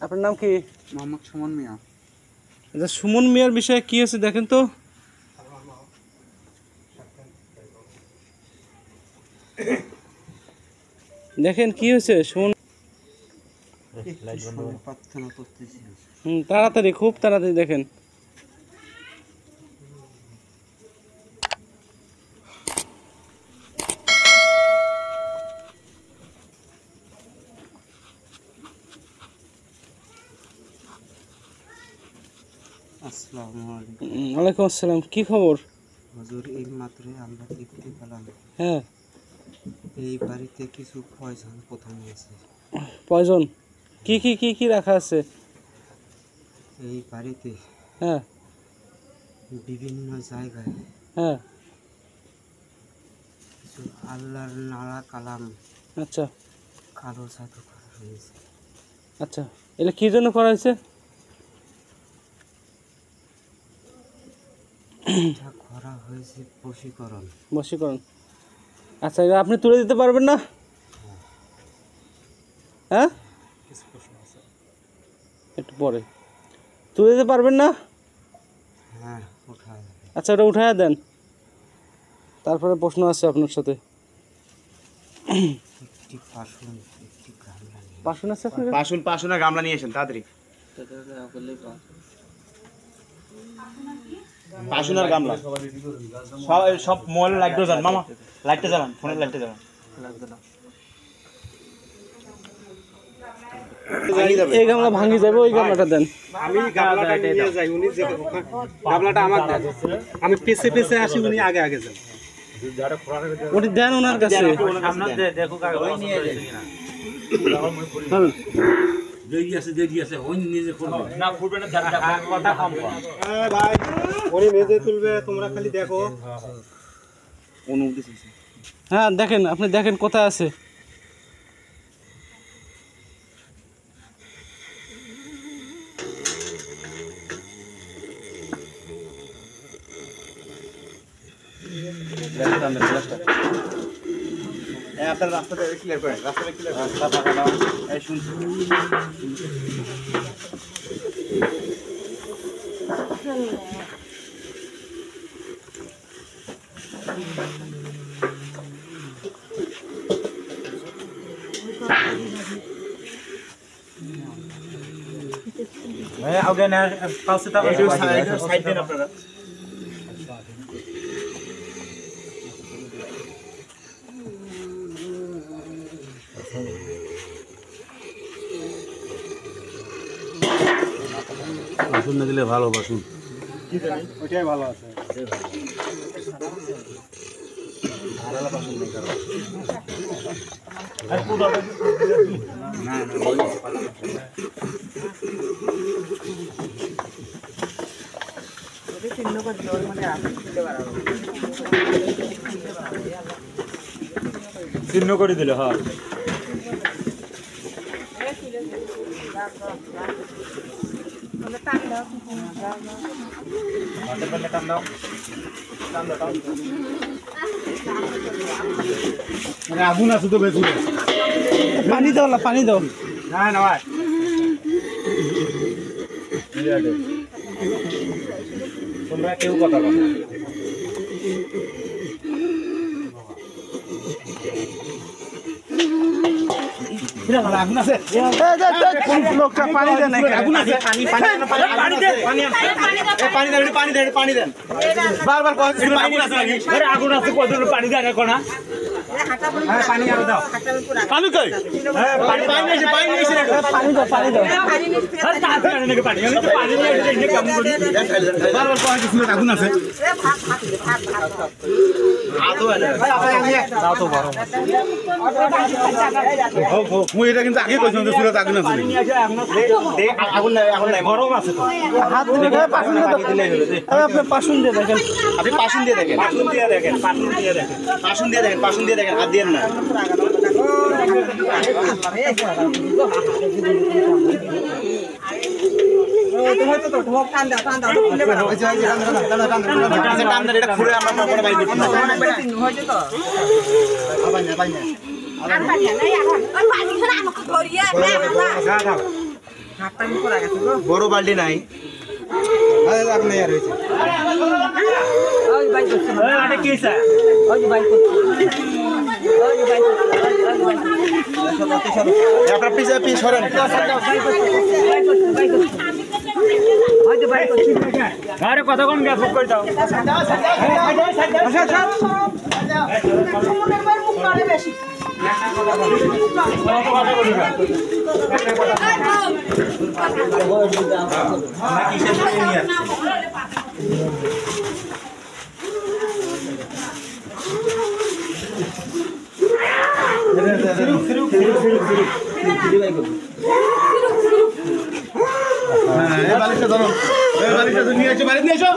আপনার নাম কি? মোহাম্মদ সুমন মিয়া। আচ্ছা, সুমন মিয়ার বিষয়ে কি হয়েছে দেখেন তো। দেখেন কি হয়েছে সুমন। তাড়াতাড়ি, খুব তাড়াতাড়ি দেখেন। আসসালামু আলাইকুম। ওয়ালাইকুম আসসালাম। কি খবর? হুজুর, এই মাত্র আমরা দেখতে পেলাম হ্যাঁ, এই বাড়িতে কিছু পয়জন প্রথমে আছে। পয়জন কি কি কি কি রাখা আছে এই বাড়িতে? হ্যাঁ বিভিন্ন জায়গায় হ্যাঁ। কিছু আল্লাহর নাড়া কালাম, আচ্ছা কালো জাদু করা হয়েছে। আচ্ছা, এটা কি জন্য করা হয়েছে? এটা করা হয়েছে বশীকরণ। বশীকরণ। আচ্ছা, এটা আপনি তুলে দিতে পারবেন না? হ্যাঁ, একটু পরে তুলে দিতে পারবেন না? হ্যাঁ, উঠায়। আচ্ছা, ওটা উঠায় দেন। তারপরে প্রশ্ন আছে আপনার সাথে। একটি পাশুন, একটি গামলা নিয়ে। পাশুন আছে আপনার? পাশুন আর গামলা নিয়ে এসেন তাড়াতাড়ি। পাশুন আর গামলা সব মোবাইলের লাইটটা জ্বালান মামা, লাইটটা জ্বালান, ফোনের লাইটটা জ্বালান। এই গামলা ভাঙি যাবে, ওই গামলাটা দেন। আমি গামলাটা নিয়ে যাই, উনি যে গামলাটা আমার দেন, আমি পেছে পেছে আসি, উনি আগে আগে যান। ওটি দেন ওনার কাছে। ভাই, উনি নিজে তুলবে, তোমরা খালি দেখো। হ্যাঁ দেখেন, আপনি দেখেন কোথায় আছে। আপনার রাস্তাটা ক্লিয়ার করেন, রাস্তাটা ক্লিয়ার করেন। এই শুনছি আগে না পাশে তো সাইড দেন আপনারা। বাসন না দিলে ভালো, বাসন ওইটাই ভালো আছে। চিহ্ন করে দিলে হয়। আগুন আছে তো বেশি। পানি দাও না, পানি দাও। না না ভাই, তোমরা কেউ কথা বলো না। আগুন আছে, লোকটা পানি দেন। আগুন আছে, পানি দেন। বারবার আগুন আছে, কত পানি দেন এখন না? পানি আরো দাও। পানি কই? পানি দাও, পানি দাও। বারবার কয় কিছু আগুন আছে। মুই এটা কিন্তু আগে কইছিলাম যে সুরত আগুন আছে। আগুন নাই, গরম আছে তো। হাত দিলে পাশুন দিয়ে আপনি পাশুন দিয়ে দেখেন। আপনি পাশুন দিয়ে দেখেন, হাত দিয়ে না। এটা খুলে আমরা পরে বাইরে দিচ্ছি। বড় বালতি নাই আরে লাগ নাই আর হইছে আরে কি স্যার আপনার পিছে পিছ সরেন আরে কতক্ষণ গ্যাস বুক করে দাও বাড়িতে ধরো বাড়িতে নিয়ে এসো বাড়িতে নিয়ে এসো